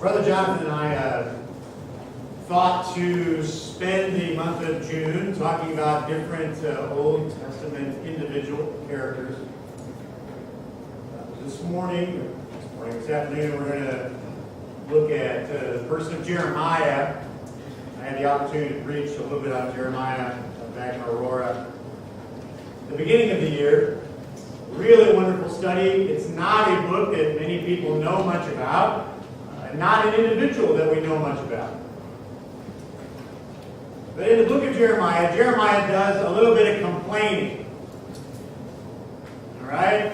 Brother Jonathan and I thought to spend the month of June talking about different Old Testament individual characters. This afternoon, we're going to look at the person of Jeremiah. I had the opportunity to preach a little bit on Jeremiah back in Aurora. The beginning of the year, really wonderful study. It's not a book that many people know much about, not an individual that we know much about. But in the book of Jeremiah, Jeremiah does a little bit of complaining. All right?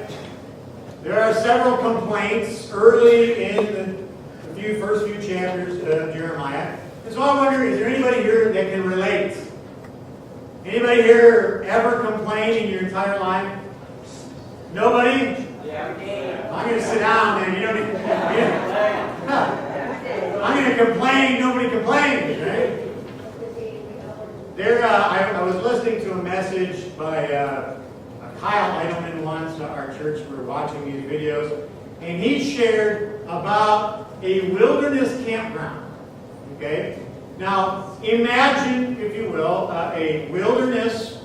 There are several complaints early in the first few chapters of Jeremiah. And so I wonder, is there anybody here that can relate? Anybody here ever complained in your entire life? Nobody? Yeah. I'm going to sit down, man. You don't need I'm going to complain. Nobody complains, right? I was listening to a message by Kyle Eidelman once at our church. We were watching these videos, and he shared about a wilderness campground. Okay? Now, imagine, if you will, a wilderness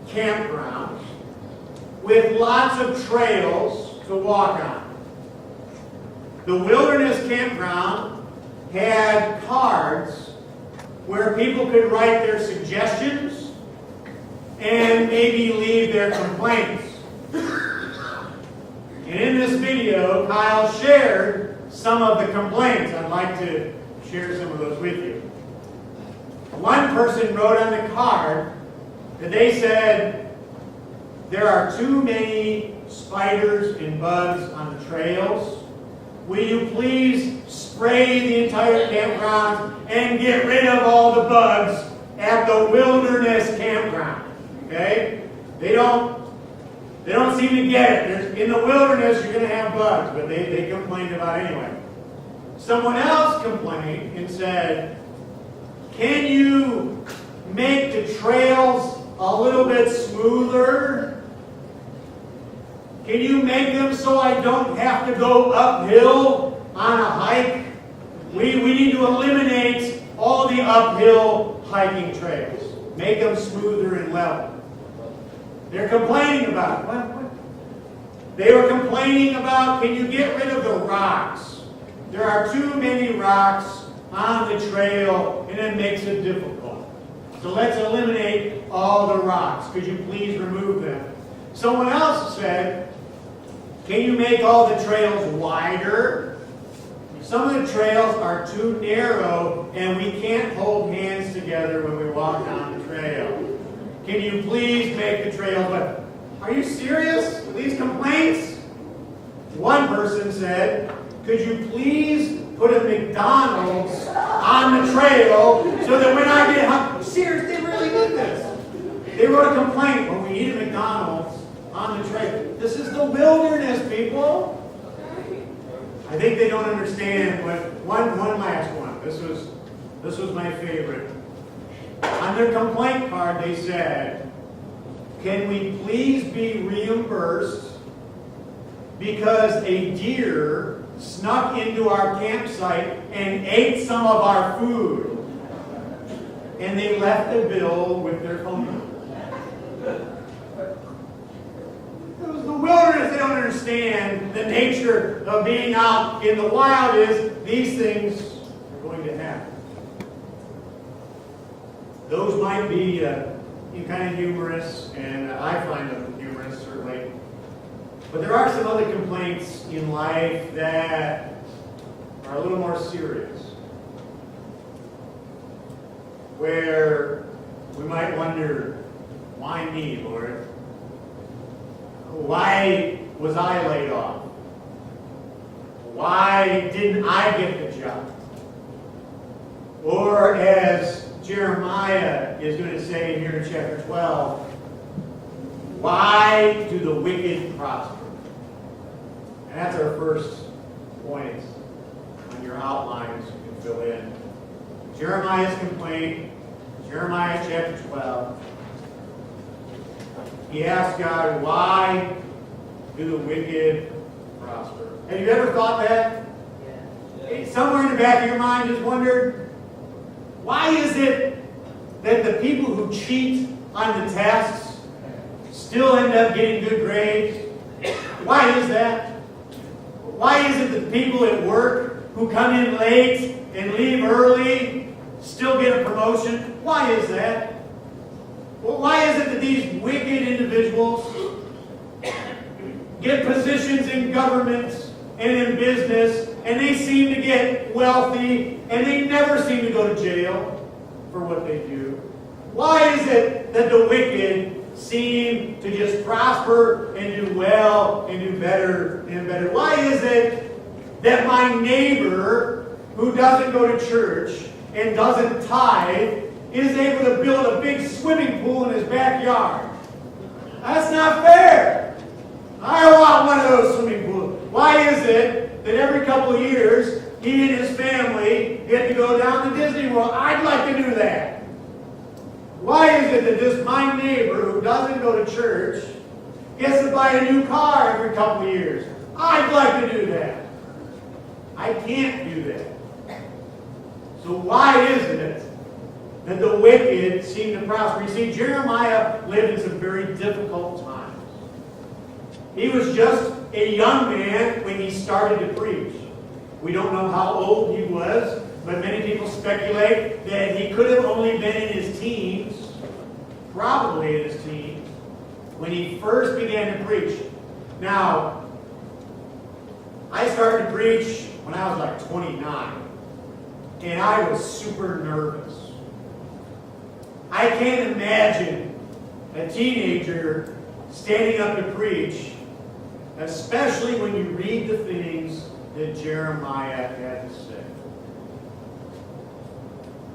campground with lots of trails to walk on. The wilderness campground had cards where people could write their suggestions and maybe leave their complaints. And in this video, Kyle shared some of the complaints. I'd like to share some of those with you. One person wrote on the card that they said, "There are too many spiders and bugs on the trails. Will you please spray the entire campground and get rid of all the bugs at the wilderness campground?" Okay? They don't seem to get it. In the wilderness, you're going to have bugs, but they complained about it anyway. Someone else complained and said, "Can you make the trails a little bit smoother? Can you make them so I don't have to go uphill on a hike? We need to eliminate all the uphill hiking trails. Make them smoother and level." They're complaining about it. What? They were complaining about, can you get rid of the rocks? There are too many rocks on the trail, and it makes it difficult. So let's eliminate all the rocks. Could you please remove them? Someone else said, can you make all the trails wider? Some of the trails are too narrow, and we can't hold hands together when we walk down the trail. Can you please make the trails wider? Are you serious with these complaints? One person said, could you please put a McDonald's on the trail so that when I get hungry... Serious, they really did this. They wrote a complaint, well, we need a McDonald's on the trail. This is the wilderness, people. I think they don't understand, but one last one. This was my favorite. On their complaint card, they said, can we please be reimbursed because a deer snuck into our campsite and ate some of our food, and they left the bill with their phone number. It was the wilderness. They don't understand the nature of being out in the wild is these things are going to happen. Those might be kind of humorous, and I find them humorous, certainly. But there are some other complaints in life that are a little more serious, where we might wonder, why me, Lord? Why was I laid off? Why didn't I get the job? Or as Jeremiah is going to say here in chapter 12, why do the wicked prosper? And that's our first point on your outlines you can fill in. Jeremiah's complaint, Jeremiah chapter 12. He asked God, why do the wicked prosper? Have you ever thought that? somewhere in the back of your mind just wondered, why is it that the people who cheat on the tests still end up getting good grades? Why is that? Why is it that people at work who come in late and leave early still get a promotion? Why is that? Well, why is it that these wicked individuals get positions in government and in business, and they seem to get wealthy, and they never seem to go to jail for what they do? Why is it that the wicked seem to just prosper and do well and do better and better? Why is it that my neighbor who doesn't go to church and doesn't tithe is able to build a big swimming pool in his backyard? That's not fair. I want one of those swimming pools. Why is it that every couple of years he and his family get to go down to Disney World? I'd like to do that. Why is it that this my neighbor who doesn't go to church gets to buy a new car every couple of years? I'd like to do that. I can't do that. So why is it that the wicked seem to prosper? You see, Jeremiah lived in some very difficult times. He was just a young man when he started to preach. We don't know how old he was, but many people speculate that he could have only been in his teens, probably in his teens, when he first began to preach. Now, I started to preach when I was like 29, and I was super nervous. I can't imagine a teenager standing up to preach, especially when you read the things that Jeremiah had to say.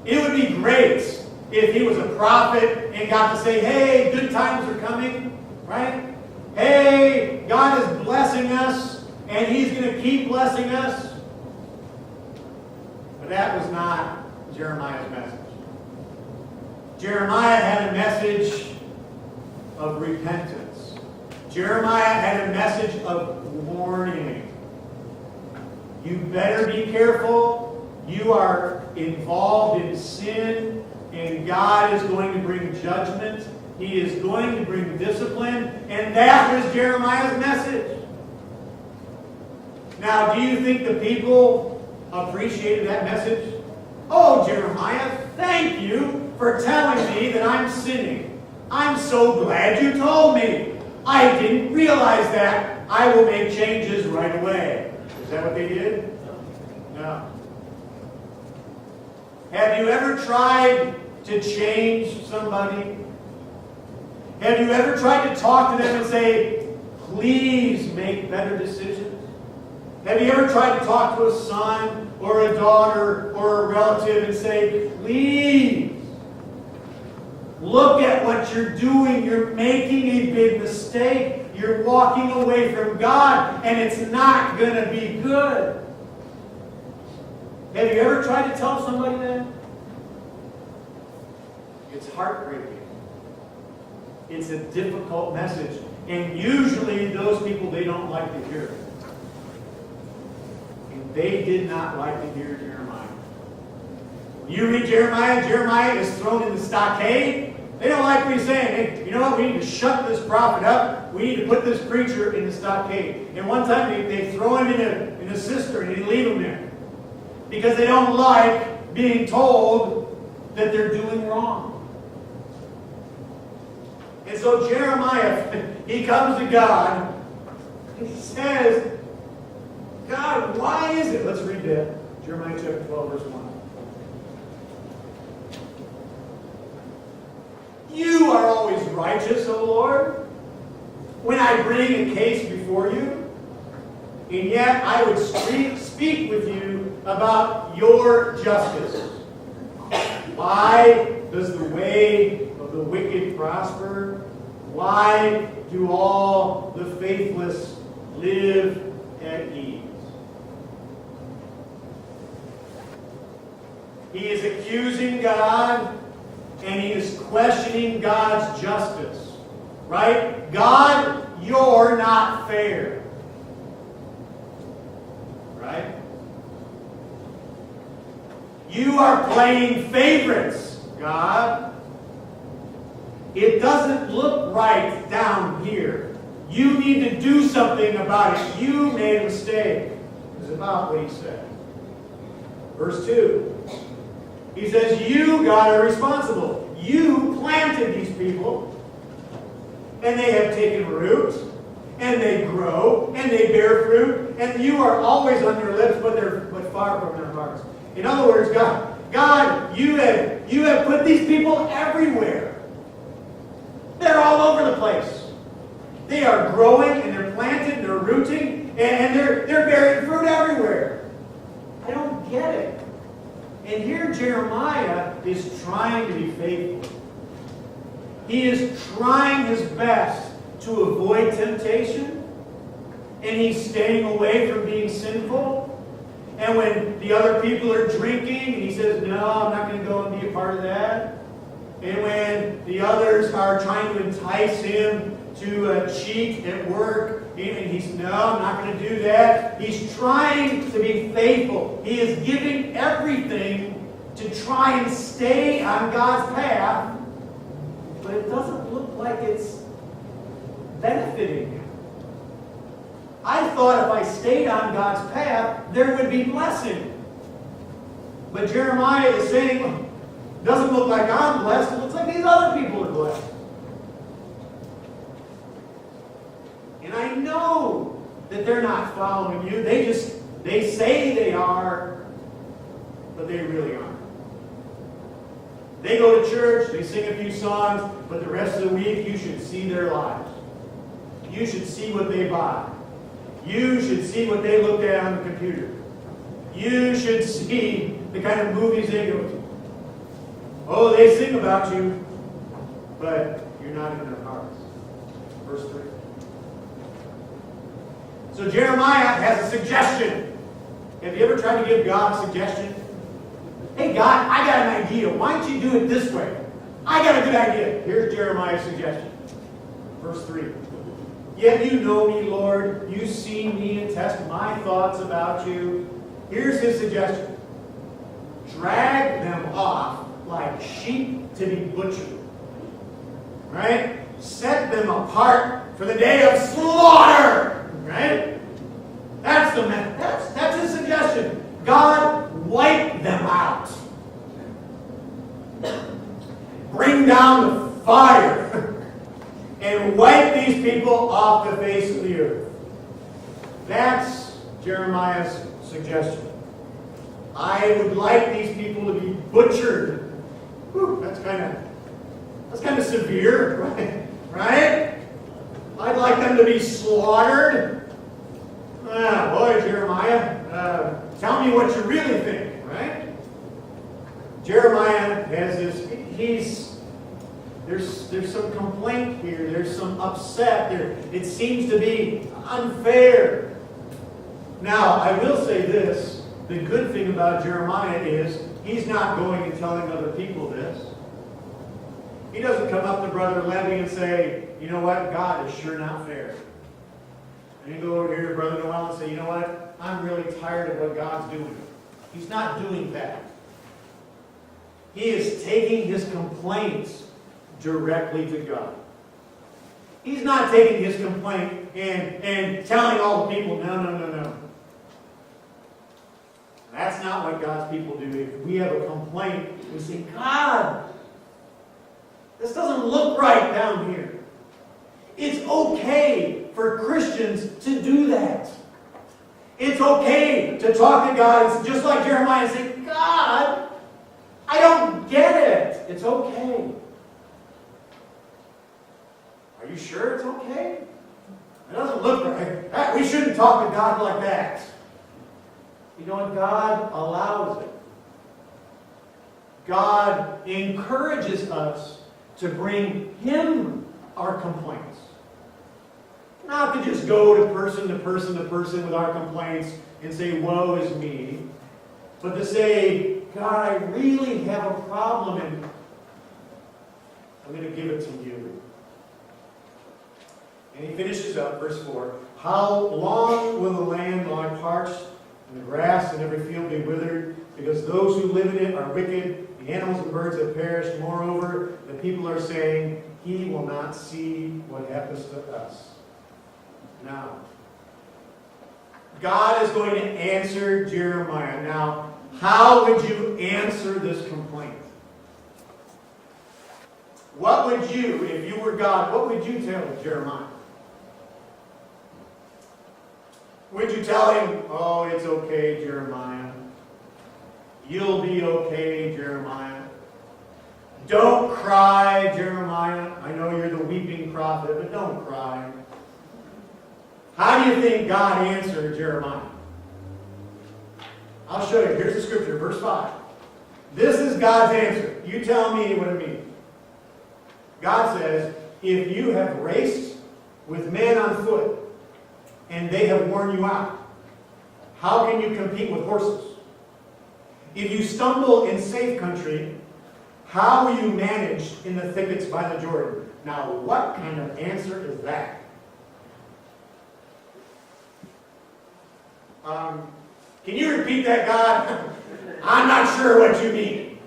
It would be great if he was a prophet and got to say, hey, good times are coming, right? Hey, God is blessing us, and He's going to keep blessing us. But that was not Jeremiah's message. Jeremiah had a message of repentance. Jeremiah had a message of warning. You better be careful. You are involved in sin, and God is going to bring judgment. He is going to bring discipline, and that was Jeremiah's message. Now, do you think the people appreciated that message? Oh, Jeremiah, thank you for telling me that I'm sinning. I'm so glad you told me. I didn't realize that. I will make changes right away. Is that what they did? No. Have you ever tried to change somebody? Have you ever tried to talk to them and say, please make better decisions? Have you ever tried to talk to a son or a daughter or a relative and say, please, look at what you're doing. You're making a big mistake. You're walking away from God, and it's not going to be good. Have you ever tried to tell somebody that? It's heartbreaking. It's a difficult message. And usually those people, they don't like to hear it. And they did not like to hear Jeremiah. You read Jeremiah, Jeremiah is thrown in the stockade. They don't like what he's saying. Hey, you know what? We need to shut this prophet up. We need to put this preacher in the stockade. And one time they throw him in a cistern and leave him there. Because they don't like being told that they're doing wrong. And so Jeremiah, he comes to God and he says, God, why is it? Let's read that. Jeremiah chapter 12, verse 1. You are always righteous, O Lord, when I bring a case before you, and yet I would speak with you about your justice. Why does the way of the wicked prosper? Why do all the faithless live at ease? He is accusing God, and he is questioning God's justice. Right? God, you're not fair. Right? You are playing favorites, God. It doesn't look right down here. You need to do something about it. You made a mistake. Is about what he said. Verse 2. He says, you, God, are responsible. You planted these people, and they have taken root, and they grow, and they bear fruit, and you are always on their lips, but far from their hearts. In other words, God, you have put these people everywhere. They're all over the place. They are growing, and they're planted, and they're rooting, and they're bearing fruit everywhere. I don't get it. And here Jeremiah is trying to be faithful. He is trying his best to avoid temptation, and he's staying away from being sinful. And when the other people are drinking, and he says, no, I'm not going to go and be a part of that. And when the others are trying to entice him to cheat at work, and he's, no, I'm not going to do that. He's trying to be faithful. He is giving everything to try and stay on God's path, but it doesn't look like it's benefiting him. I thought if I stayed on God's path, there would be blessing. But Jeremiah is saying, it doesn't look like I'm blessed. It looks like these other people are blessed. And I know that they're not following you. They say they are, but they really aren't. They go to church, they sing a few songs, but the rest of the week you should see their lives. You should see what they buy. You should see what they look at on the computer. You should see the kind of movies they go to. Oh, they sing about you, but you're not in their hearts. Verse 3. So Jeremiah has a suggestion. Have you ever tried to give God a suggestion? Hey God, I got an idea. Why don't you do it this way? I got a good idea. Here's Jeremiah's suggestion. Verse 3. Yet you know me, Lord. You see me and test my thoughts about you. Here's his suggestion. Drag them off like sheep to be butchered. Right? Set them apart for the day of slaughter. Right? That's his suggestion. God, wipe them out. Bring down the fire. And wipe these people off the face of the earth. That's Jeremiah's suggestion. I would like these people to be butchered. Whew, that's kind of severe, right? I'd like them to be slaughtered. Boy, Jeremiah, tell me what you really think, right? Jeremiah has this. There's some complaint here. There's some upset there. It seems to be unfair. Now, I will say this. The good thing about Jeremiah is he's not going and telling other people this. He doesn't come up to Brother Levy and say, you know what, God is sure not fair. And you go over here to Brother Noel and say, you know what, I'm really tired of what God's doing. He's not doing that. He is taking his complaints directly to God. He's not taking his complaint and telling all the people, no. That's not what God's people do. If we have a complaint, we say, God, this doesn't look right down here. It's okay for Christians to do that. It's okay to talk to God, just like Jeremiah, and say, God, I don't get it. It's okay. Are you sure it's okay? It doesn't look right. We shouldn't talk to God like that. You know what? God allows it. God encourages us to bring Him our complaints. Not to just go to person with our complaints and say, woe is me. But to say, God, I really have a problem and I'm going to give it to you. And he finishes up, verse 4. How long will the land lie parched, and the grass in every field be withered? because those who live in it are wicked, the animals and birds have perished. Moreover, the people are saying, he will not see what happens to us. Now, God is going to answer Jeremiah. Now, how would you answer this complaint? What would you, if you were God, what would you tell Jeremiah? Would you tell him, oh, it's okay, Jeremiah. You'll be okay, Jeremiah. Don't cry, Jeremiah. I know you're the weeping prophet, but don't cry. How do you think God answered Jeremiah? I'll show you. Here's the scripture, verse 5. This is God's answer. You tell me what it means. God says, if you have raced with men on foot, and they have worn you out, how can you compete with horses? If you stumble in safe country, how will you manage in the thickets by the Jordan? Now, what kind of answer is that? Can you repeat that, God? I'm not sure what you mean.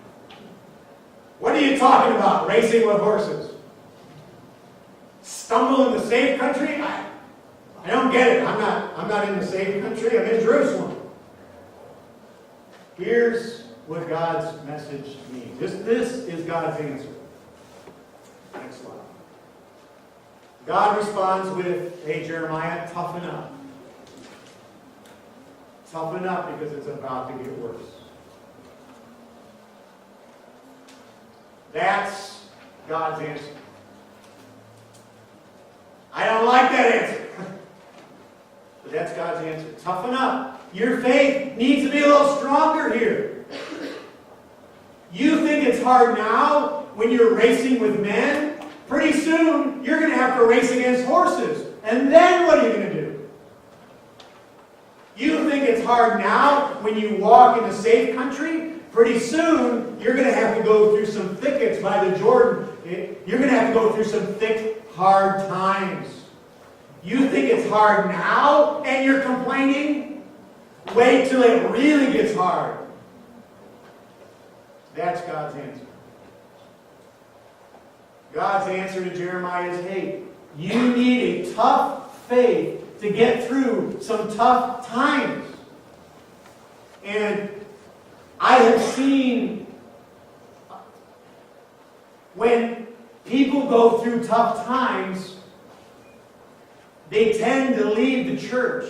What are you talking about, racing with horses? Stumble in the safe country? I don't get it. I'm not in the safe country. I'm in Jerusalem. Here's what God's message means. This is God's answer. Next slide. God responds with, hey, Jeremiah, toughen up. Toughen up because it's about to get worse. That's God's answer. I don't like that answer. But that's God's answer. Toughen up. Your faith needs to be a little stronger here. You think it's hard now when you're racing with men? Pretty soon, you're going to have to race against horses. And then what are you going to do? You think it's hard now when you walk in a safe country? Pretty soon, you're going to have to go through some thickets by the Jordan. You're going to have to go through some thick, hard times. You think it's hard now and you're complaining? Wait till it really gets hard. That's God's answer. God's answer to Jeremiah is, hey, you need a tough faith to get through some tough times. And I have seen when people go through tough times, they tend to leave the church.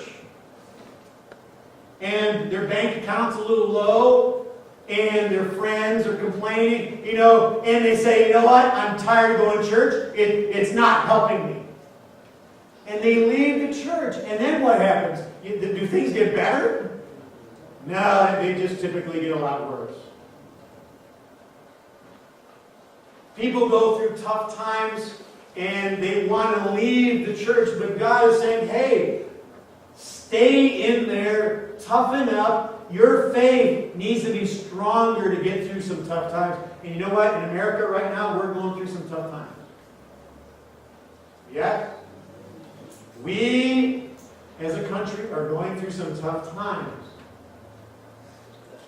And their bank account's a little low, and their friends are complaining, and they say, you know what, I'm tired of going to church. It's not helping me. And they leave the church. And then what happens? Do things get better? No, they just typically get a lot worse. People go through tough times and they want to leave the church, but God is saying, hey, stay in there, toughen up. Your faith needs to be stronger to get through some tough times. And you know what? In America right now, we're going through some tough times. Yeah? We, as a country, are going through some tough times.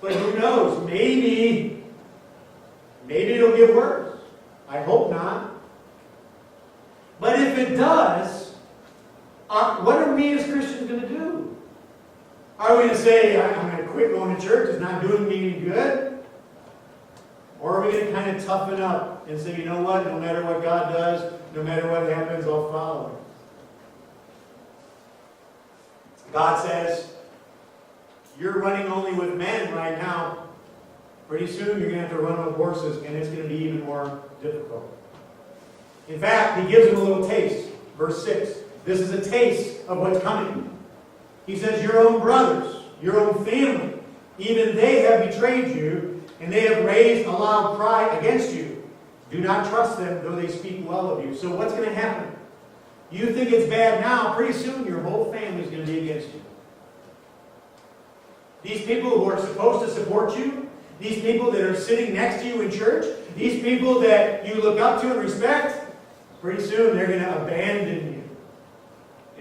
But who knows? Maybe it'll get worse. I hope not. But if it does, what are we as Christians going to do? Are we going to say, I'm going to quit going to church, it's not doing me any good? Or are we going to kind of toughen up and say, you know what, no matter what God does, no matter what happens, I'll follow Him? God says, you're running only with men right now. Pretty soon you're going to have to run with horses, and it's going to be even more difficult. In fact, He gives them a little taste. Verse 6. This is a taste of what's coming. He says, your own brothers, your own family, even they have betrayed you, and they have raised a loud cry against you. Do not trust them, though they speak well of you. So what's going to happen? You think it's bad now, pretty soon your whole family is going to be against you. These people who are supposed to support you, these people that are sitting next to you in church, these people that you look up to and respect, pretty soon they're going to abandon you.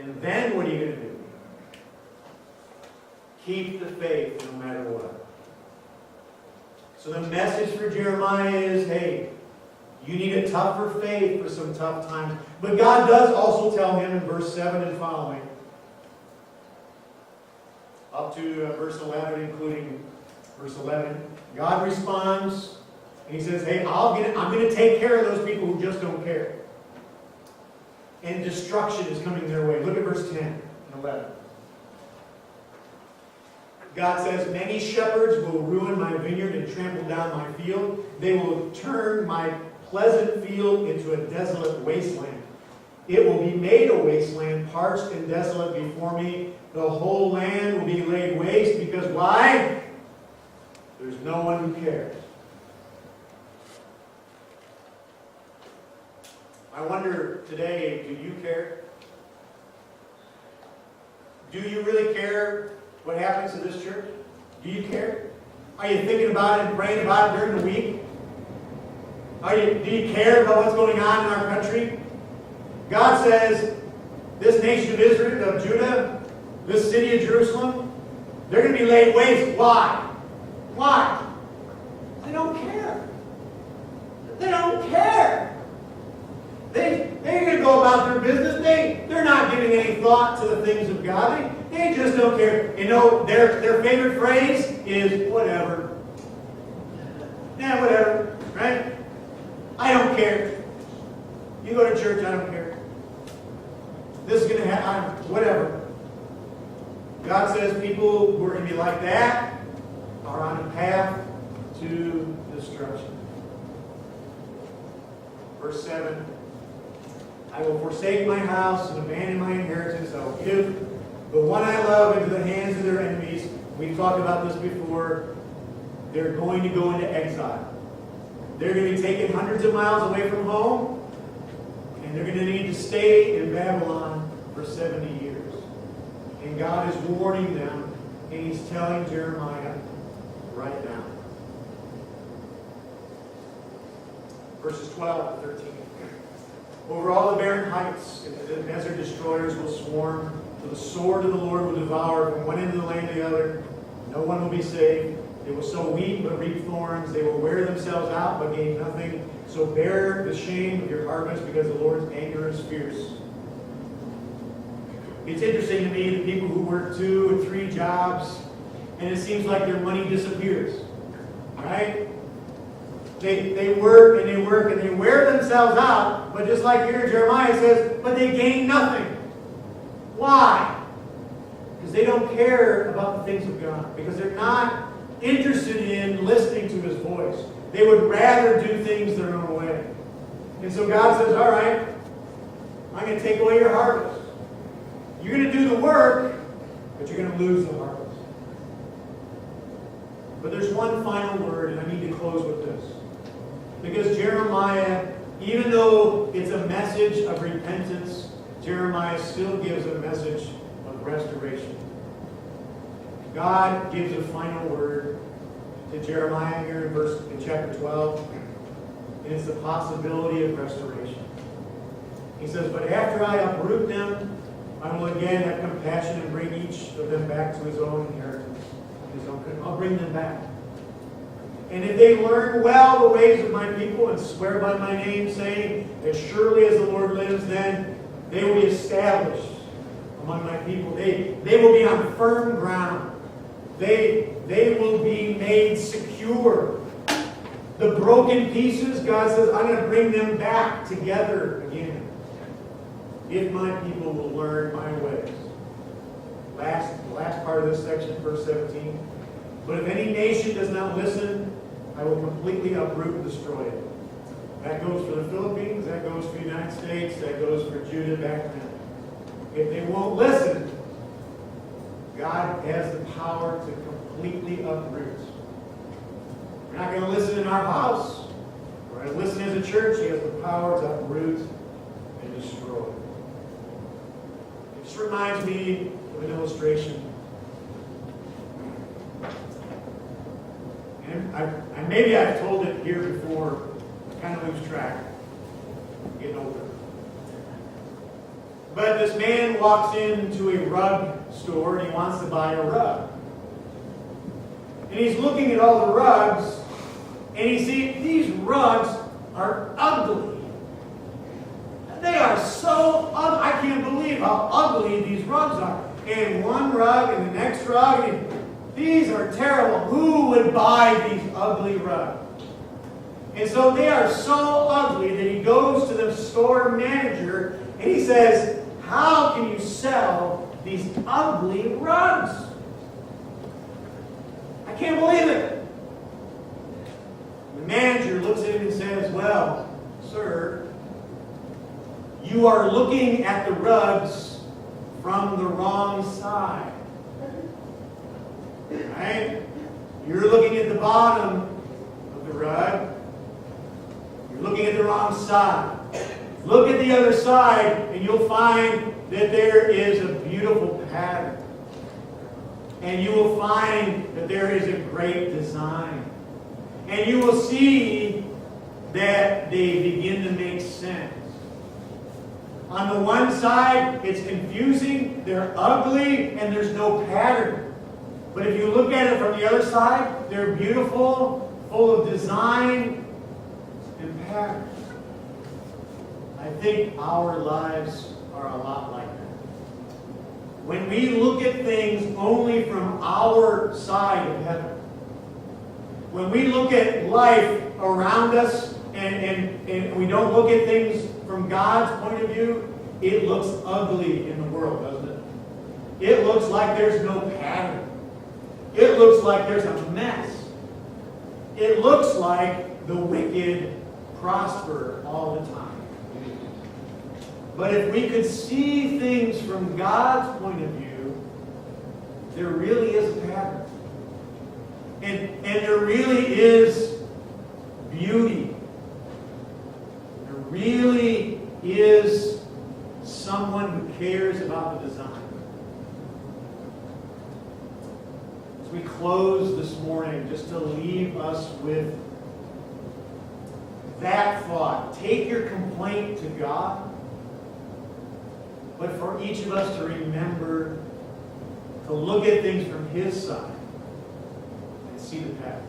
And then what are you going to do? Keep the faith no matter what. So the message for Jeremiah is, hey, you need a tougher faith for some tough times. But God does also tell him in verse 7 and following, up to verse 11, including verse 11, God responds, and he says, hey, I'm going to take care of those people who just don't care. And destruction is coming their way. Look at verse 10 and 11. God says, many shepherds will ruin my vineyard and trample down my field. They will turn my pleasant field into a desolate wasteland. It will be made a wasteland, parched and desolate before me. The whole land will be laid waste because why? There's no one who cares. I wonder today, do you care? Do you really care what happens to this church? Do you care? Are you thinking about it and praying about it during the week? Do you care about what's going on in our country? God says, this nation of Israel, of Judah, this city of Jerusalem, they're going to be laid waste. Why? Why? They don't care. They don't care. They're going to go about their business. They're not giving any thought to the things of God. They just don't care. You know, their favorite phrase is whatever. Yeah, whatever. Right? I don't care. You go to church, I don't care. This is going to happen, whatever. God says people who are going to be like that are on a path to destruction. Verse 7. I will forsake my house and abandon my inheritance. I will give the one I love into the hands of their enemies. We've talked about this before. They're going to go into exile. They're going to be taken hundreds of miles away from home, and they're going to need to stay in Babylon for 70 years. And God is warning them, and He's telling Jeremiah right now. Verses 12 to 13. Over all the barren heights, the desert destroyers will swarm, for the sword of the Lord will devour from one end of the land to the other. No one will be saved. They will sow wheat but reap thorns. They will wear themselves out but gain nothing. So bear the shame of your harvest because the Lord's anger is fierce. It's interesting to me the people who work 2 and 3 jobs, and it seems like their money disappears. Right? They work and they work and they wear themselves out, but just like here Jeremiah says, but they gain nothing. Why? Because they don't care about the things of God. Because they're not interested in listening to His voice. They would rather do things their own way. And so God says, all right, I'm going to take away your harvest. You're going to do the work, but you're going to lose the harvest. But there's one final word, and I need to close with this. Because Jeremiah, even though it's a message of repentance, Jeremiah still gives a message of restoration. God gives a final word to Jeremiah here in chapter 12. And it's the possibility of restoration. He says, but after I uproot them, I will again have compassion and bring each of them back to his own inheritance. I'll bring them back. And if they learn well the ways of my people and swear by my name, saying, as surely as the Lord lives, then they will be established among my people. They will be on firm ground. They will be made secure. The broken pieces, God says, I'm going to bring them back together again. If my people will learn my ways. Last part of this section, verse 17. But if any nation does not listen, I will completely uproot and destroy it. That goes for the Philippines, that goes for the United States, that goes for Judah back then. If they won't listen, God has the power to completely uproot. We're not going to listen in our house. We're going to listen as a church. He has the power to uproot and destroy. It just reminds me of an illustration. And maybe I've told it here before. I kind of lose track. I'm getting older. But this man walks into a rug store and he wants to buy a rug. And he's looking at all the rugs, And you see, these rugs are ugly. They are so ugly. I can't believe how ugly these rugs are. And one rug and the next rug. And these are terrible. Who would buy these ugly rugs? And so they are so ugly that he goes to the store manager and he says, how can you sell these ugly rugs? I can't believe it. The manager looks at him and says, well, sir, you are looking at the rugs from the wrong side. Right? You're looking at the bottom of the rug. You're looking at the wrong side. Look at the other side and you'll find that there is a beautiful pattern. And you will find that there is a great design. And you will see that they begin to make sense. On the one side, it's confusing, they're ugly, and there's no pattern. But if you look at it from the other side, they're beautiful, full of design and pattern. I think our lives are a lot like that. When we look at things only from our side of heaven, when we look at life around us and we don't look at things from God's point of view, it looks ugly in the world, doesn't it? It looks like there's no pattern. It looks like there's a mess. It looks like the wicked prosper all the time. But if we could see things from God's point of view, there really is a pattern. And there really is beauty. There really is someone who cares about the design. As we close this morning, just to leave us with that thought. Take your complaint to God. But for each of us to remember to look at things from His side and see the pattern.